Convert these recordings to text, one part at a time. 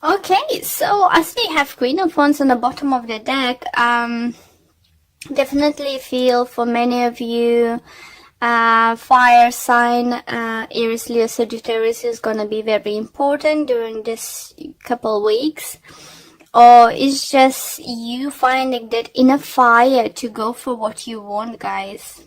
Okay, so as we have Queen of Wands on the bottom of the deck, definitely feel for many of you, fire sign, Aries, Leo, Sagittarius is going to be very important during this couple weeks. Or it's just you finding that inner fire to go for what you want, guys.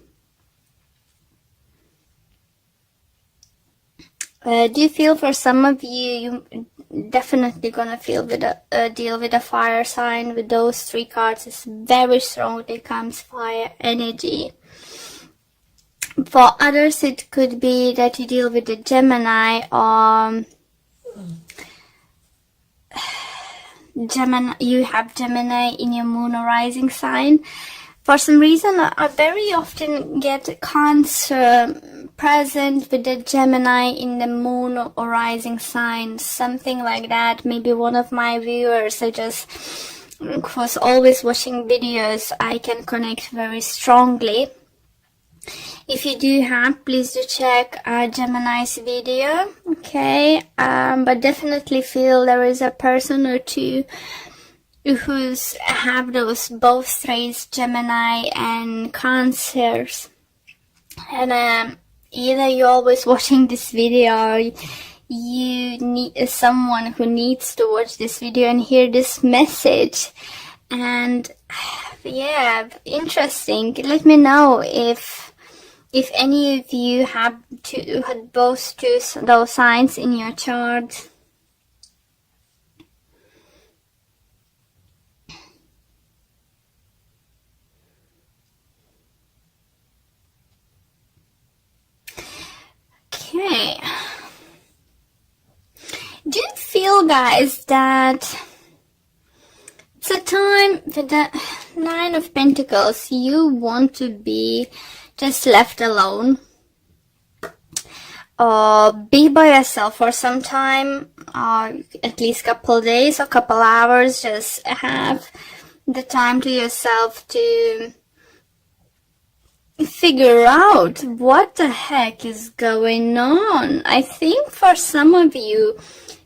Do you feel for some of you, you definitely gonna feel with deal with a fire sign with those three cards. It's very strong. It comes fire energy. For others, it could be that you deal with the Gemini or Gemini. You have Gemini in your moon or rising sign. For some reason, I very often get Cancer present with the Gemini in the moon or rising sign, something like that. Maybe one of my viewers, I just was always watching videos, I can connect very strongly. If you do have, please do check Gemini's video, okay? But definitely feel there is a person or two who's have those both traits, Gemini and Cancers. And either you're always watching this video or you need someone who needs to watch this video and hear this message. And yeah, interesting. Let me know if any of you have both those signs in your chart. Okay. Do you feel, guys, that it's a time with the Nine of Pentacles, you want to be just left alone, or be by yourself for some time, or at least couple days or couple hours, just have the time to yourself to figure out what the heck is going on. I think for some of you,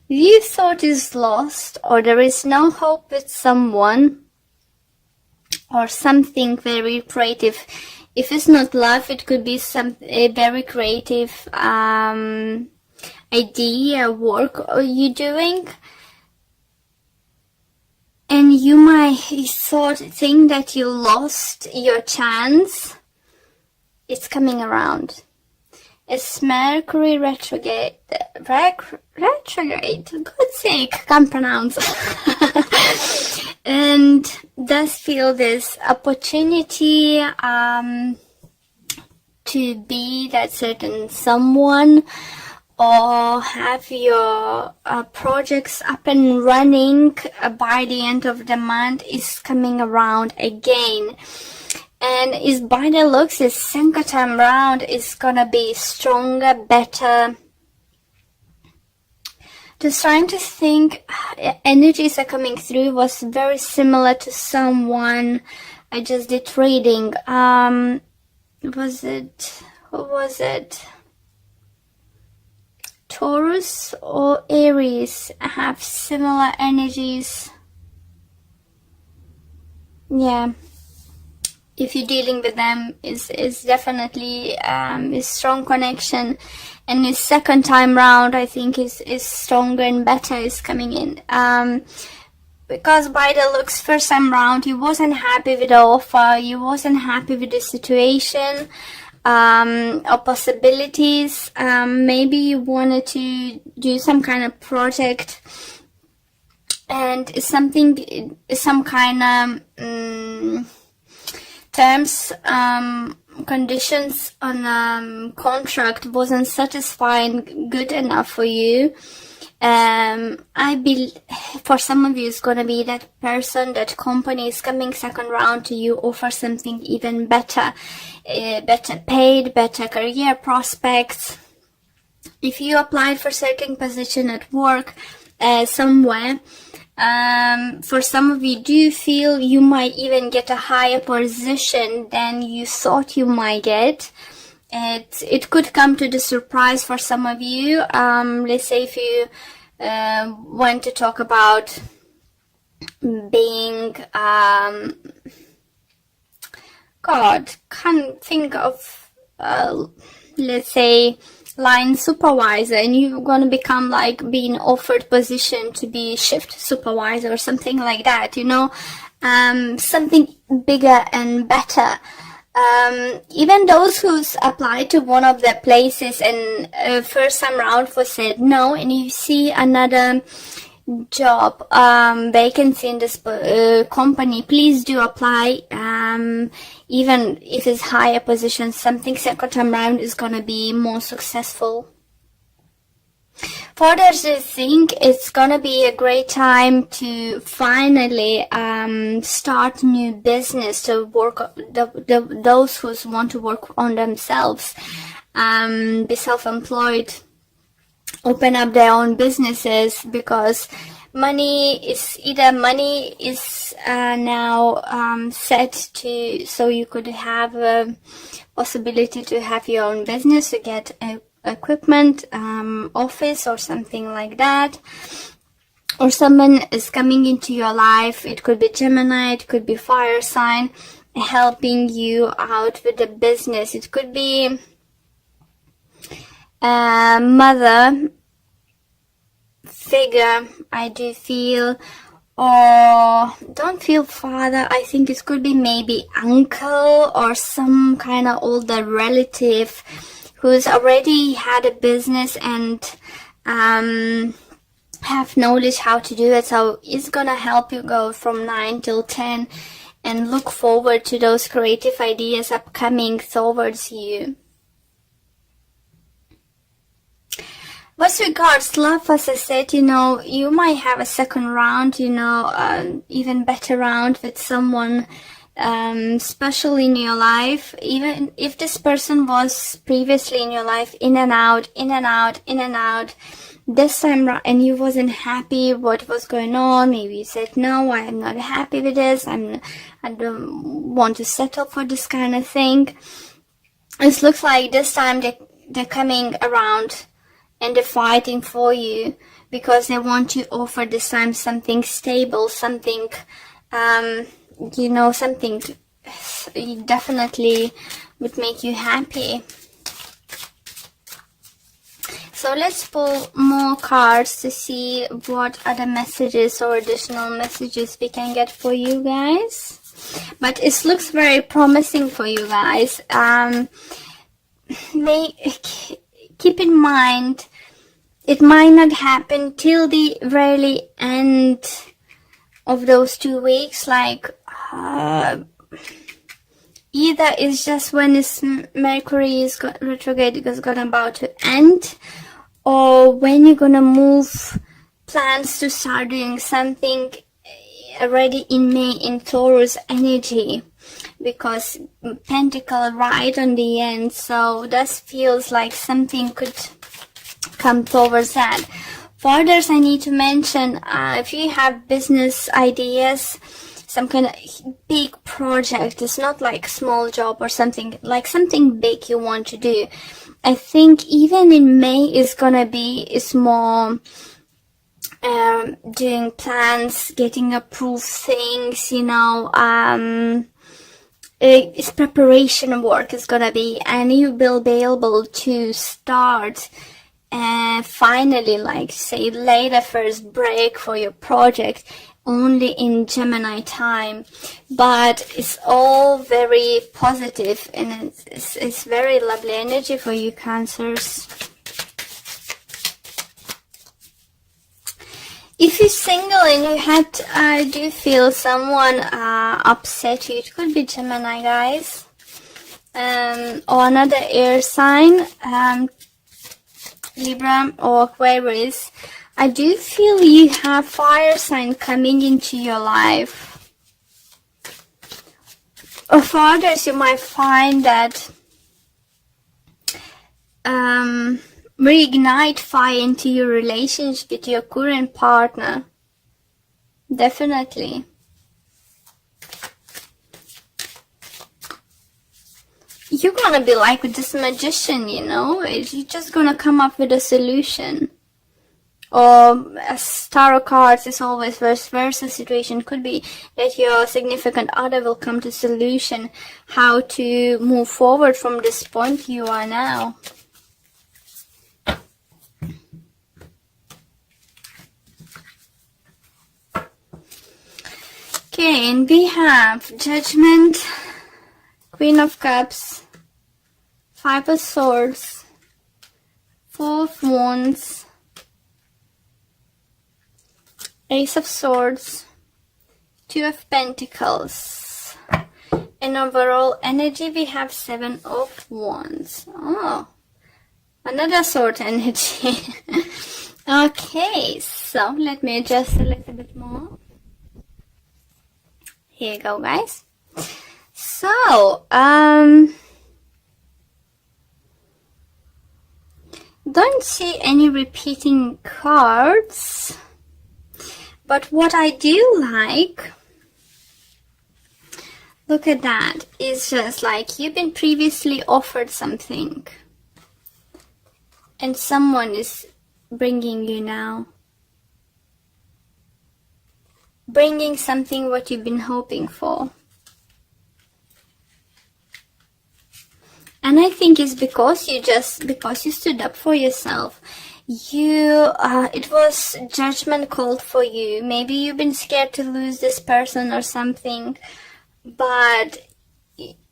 you thought is lost, or there is no hope with someone, or something very creative. If it's not love, it could be a very creative idea, work you're doing, and you might think that you lost your chance. It's coming around. It's Mercury retrograde. Retrograde. God's sake, can't pronounce. And does feel this opportunity to be that certain someone, or have your projects up and running by the end of the month is coming around again. And is by the looks, this second time round is gonna be stronger, better. Just trying to think, energies are coming through, was very similar to someone I just did reading. Who was it? Taurus or Aries have similar energies. Yeah. If you're dealing with them, is definitely a strong connection, and his second time round, I think, is stronger and better, is coming in. Because by the looks, first time round, you wasn't happy with the offer, you wasn't happy with the situation, or possibilities. Maybe you wanted to do some kind of project, and some kind of terms, conditions on contract wasn't satisfying, good enough for you. I believe for some of you it's gonna be that person, that company is coming second round to you, offer something even better, better paid, better career prospects. If you applied for certain position at work somewhere, for some of you, do you feel you might even get a higher position than you thought you might get? It could come to the surprise for some of you. Let's say if you want to talk about being God, can't think of let's say line supervisor, and you're gonna become like being offered position to be shift supervisor or something like that, you know, something bigger and better. Even those who's applied to one of the places and first time round was said no, and you see another job vacancy in this company, please do apply. Even if it's higher position, something second time round is gonna be more successful. For others, I think it's gonna be a great time to finally start new business, to work those who want to work on themselves, be self-employed, open up their own businesses, because money is now set to, so you could have a possibility to have your own business, to get equipment, office or something like that. Or someone is coming into your life, it could be Gemini, it could be fire sign, helping you out with the business. It could be mother figure, I do feel, or don't feel father. I think it could be maybe uncle or some kind of older relative who's already had a business and have knowledge how to do it. So it's gonna help you go from 9 till 10 and look forward to those creative ideas upcoming towards you. With regards love, as I said, you know, you might have a second round, you know, even better round with someone special in your life. Even if this person was previously in your life, in and out, in and out, in and out, this time and you wasn't happy what was going on. Maybe you said, no, I am not happy with this, I don't want to settle for this kind of thing. It looks like this time they're coming around and they're fighting for you, because they want to offer this time something stable, something, you know, something definitely would make you happy. So let's pull more cards to see what other messages or additional messages we can get for you guys. But it looks very promising for you guys. Keep in mind, it might not happen till the very end of those 2 weeks. Like either it's just when this Mercury is retrograde is gonna about to end, or when you're gonna move plans to start doing something already in May in Taurus energy, because Pentacle right on the end. So this feels like something could come towards that. For others, I need to mention, if you have business ideas, some kind of big project, it's not like small job or something, like something big you want to do, I think even in May is gonna be more doing plans, getting approved things, you know, it's preparation work is gonna be, and you will be able to start finally, like say later first break for your project only in Gemini time. But it's all very positive, and it's very lovely energy for you Cancers. If you're single and you had, do feel someone upset you, it could be Gemini, guys, or another air sign, Libra or Aquarius. I do feel you have fire sign coming into your life. Or for others, you might find that reignite fire into your relationship with your current partner. Definitely. You're gonna be like with this magician, you know, you're just gonna come up with a solution. Or as tarot cards is always vice versa situation. Could be that your significant other will come to solution how to move forward from this point you are now. Okay, and we have Judgment, Queen of Cups, Five of Swords, Four of Wands, Ace of Swords, Two of Pentacles. In overall energy, we have Seven of Wands. Oh, another sword energy. Okay, so let me adjust a little bit more. Here you go, guys. So, don't see any repeating cards, but what I do like, look at that, is just like you've been previously offered something and someone is bringing you now. Bringing something what you've been hoping for. And I think it's because you stood up for yourself. It was judgment called for you. Maybe you've been scared to lose this person or something, but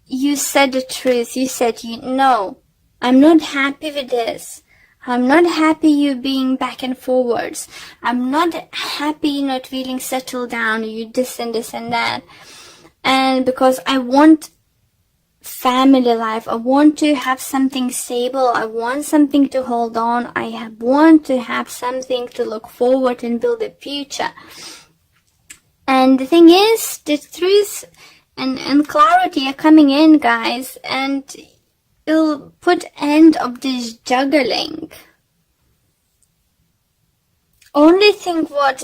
you said the truth. You said, no, I'm not happy with this. I'm not happy you being back and forwards. I'm not happy not feeling settled down. You this and that. And because I want family life, I want to have something stable. I want something to hold on. I want to have something to look forward and build a future. And the thing is, the truth and clarity are coming in, guys, and it'll put end of this juggling. Only thing what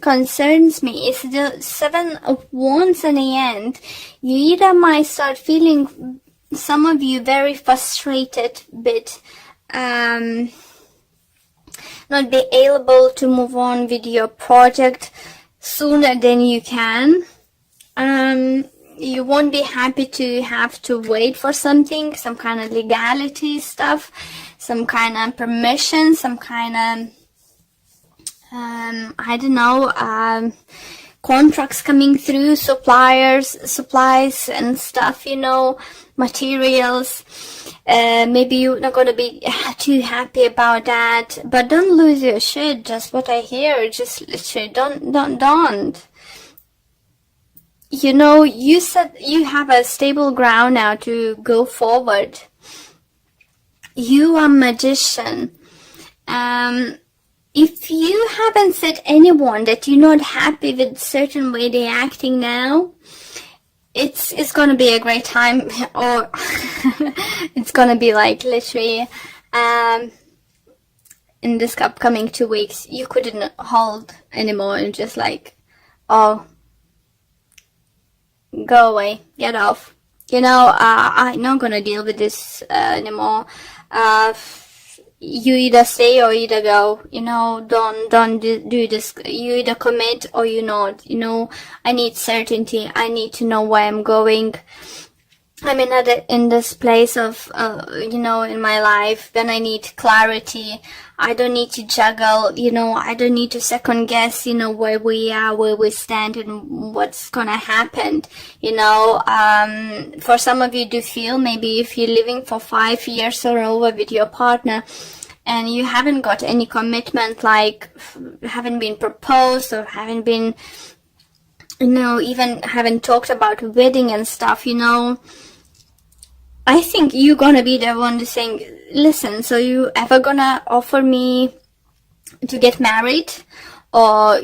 concerns me is the Seven of Wands in the end. You either might start feeling, some of you, very frustrated, bit not be able to move on with your project sooner than you can. You won't be happy to have to wait for something, some kind of legality stuff, some kind of permission, some kind of, I don't know, contracts coming through, supplies and stuff, materials. Maybe you're not going to be too happy about that, but don't lose your shit. Just what I hear, just literally don't. You said you have a stable ground now to go forward. You are magician. If you haven't said anyone that you're not happy with certain way they're acting now, it's gonna be a great time, or it's gonna be like literally in this upcoming 2 weeks you couldn't hold anymore and just like, oh, go away, get off. I'm not gonna deal with this anymore. You either stay or either go. Don't do this. You either commit or you not. I need certainty. I need to know where I'm going. I'm in this place of, in my life. Then I need clarity. I don't need to juggle, I don't need to second guess, where we are, where we stand and what's gonna happen, For some of you do feel maybe if you're living for 5 years or over with your partner and you haven't got any commitment, like haven't been proposed or haven't been, even haven't talked about wedding and stuff, I think you're gonna be the one saying, listen, so you ever gonna offer me to get married? Or,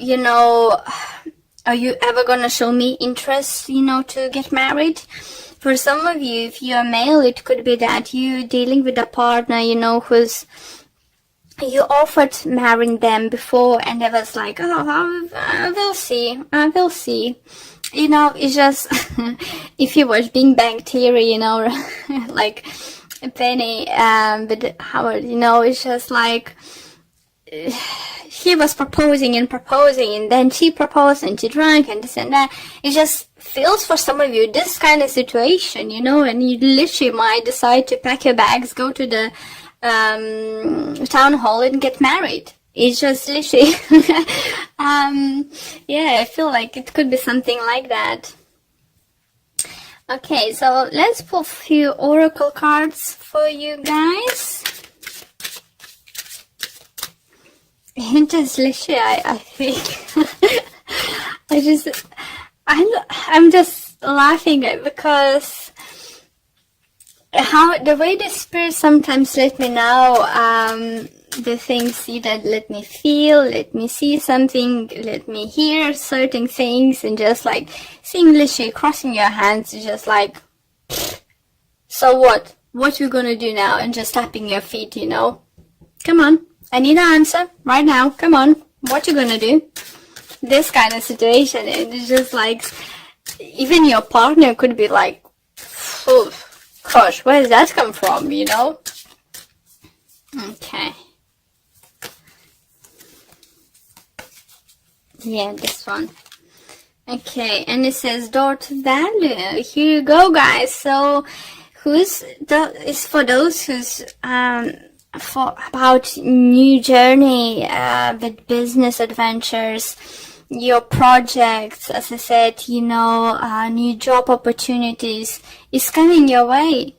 are you ever gonna show me interest, to get married? For some of you, if you're male, it could be that you're dealing with a partner, who's, you offered marrying them before and they was like, oh, I will see. It's just, if you watch Big Bang Theory, like Penny with Howard, it's just like, he was proposing and proposing, and then she proposed and she drank and this and that. It just feels for some of you this kind of situation, you know, and you literally might decide to pack your bags, go to the town hall and get married. It's just literally, yeah, I feel like it could be something like that. Okay, so let's pull a few oracle cards for you guys. And just literally, I think, I'm just laughing because how the way the spirit sometimes let me know the things that let me feel, let me see something, let me hear certain things, and just like seeing literally crossing your hands, just like, so what you gonna do now, and just tapping your feet, you know, come on, I need an answer right now, come on, what you gonna do? This kind of situation. And it's just like, even your partner could be like, oh gosh, where does that come from, you know? Okay. Yeah, this one. Okay, and it says door to value. Here you go, guys. So it's for those who's for about new journey with business adventures, your projects, as I said, you know, new job opportunities is coming your way.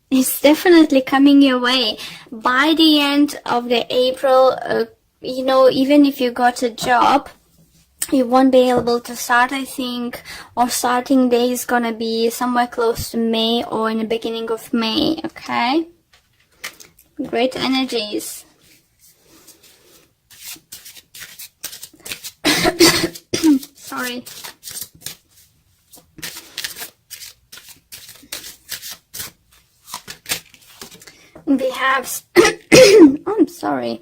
It's definitely coming your way. By the end of the April, you know, even if you got a job, you won't be able to start, I think, or starting day is gonna be somewhere close to May or in the beginning of May, okay? Great energies. Sorry. We have, I'm sorry,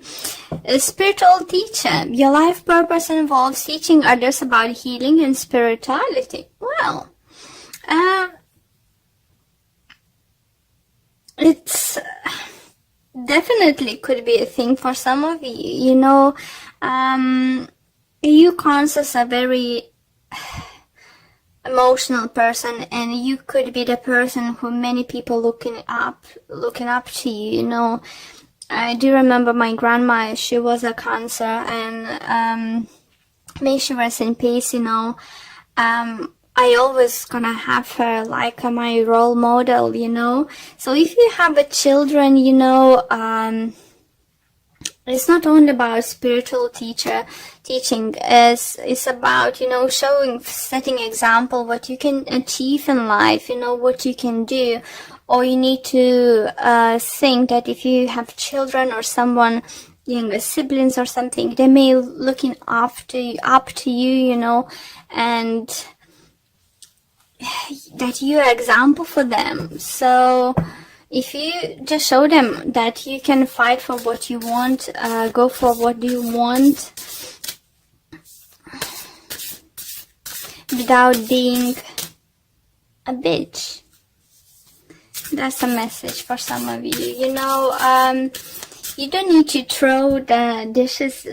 a spiritual teacher. Your life purpose involves teaching others about healing and spirituality. Well, it's definitely could be a thing for some of you. You know, you Cancers are very emotional person, and you could be the person who many people looking up to you, you know. I do remember my grandma, she was a Cancer, and may she rest in peace, you know. I always gonna have her like my role model, you know. So if you have a children, you know, it's not only about spiritual teaching, it's about, you know, setting example what you can achieve in life, you know, what you can do. Or you need to think that if you have children or someone, younger siblings or something, they may looking up to you, you know, and that you're an example for them. So if you just show them that you can fight for what you want, go for what you want without being a bitch. That's a message for some of you. You know, you don't need to throw the dishes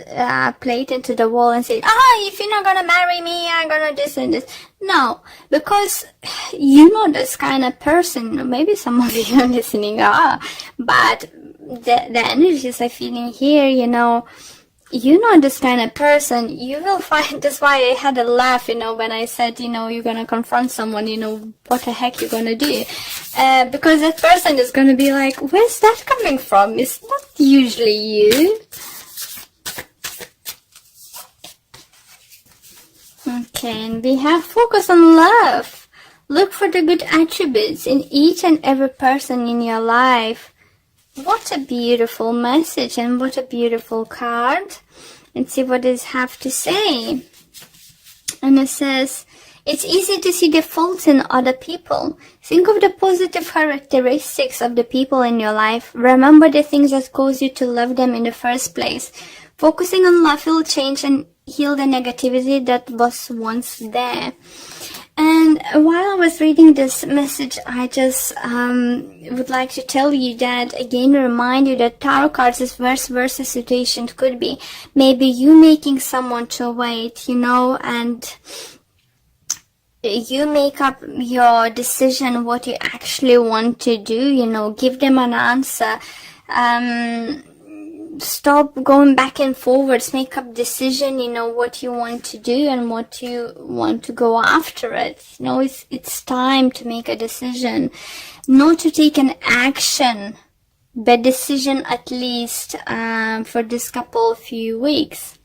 plate into the wall and say, if you're not gonna marry me, I'm gonna this and this. No, because you know this kind of person. Maybe some of you are listening but the energies I'm feeling here, you know this kind of person. You will find, that's why I had a laugh, you know, when I said, you know, you're gonna confront someone, you know, what the heck you're gonna do, because that person is gonna be like, where's that coming from? It's not usually you. Okay, and we have focus on love. Look for the good attributes in each and every person in your life. What a beautiful message, and what a beautiful card. Let's see what it have to say. And it says, it's easy to see the faults in other people. Think of the positive characteristics of the people in your life. Remember the things that cause you to love them in the first place. Focusing on love will change and heal the negativity that was once there. And while I was reading this message, I just would like to tell you that, again, remind you that tarot cards is vice versa situation. Could be maybe you making someone to wait, you know, and you make up your decision what you actually want to do, you know, give them an answer. Stop going back and forwards, make up decision, you know, what you want to do and what you want to go after it. You know, it's time to make a decision, not to take an action, but decision at least for this few weeks.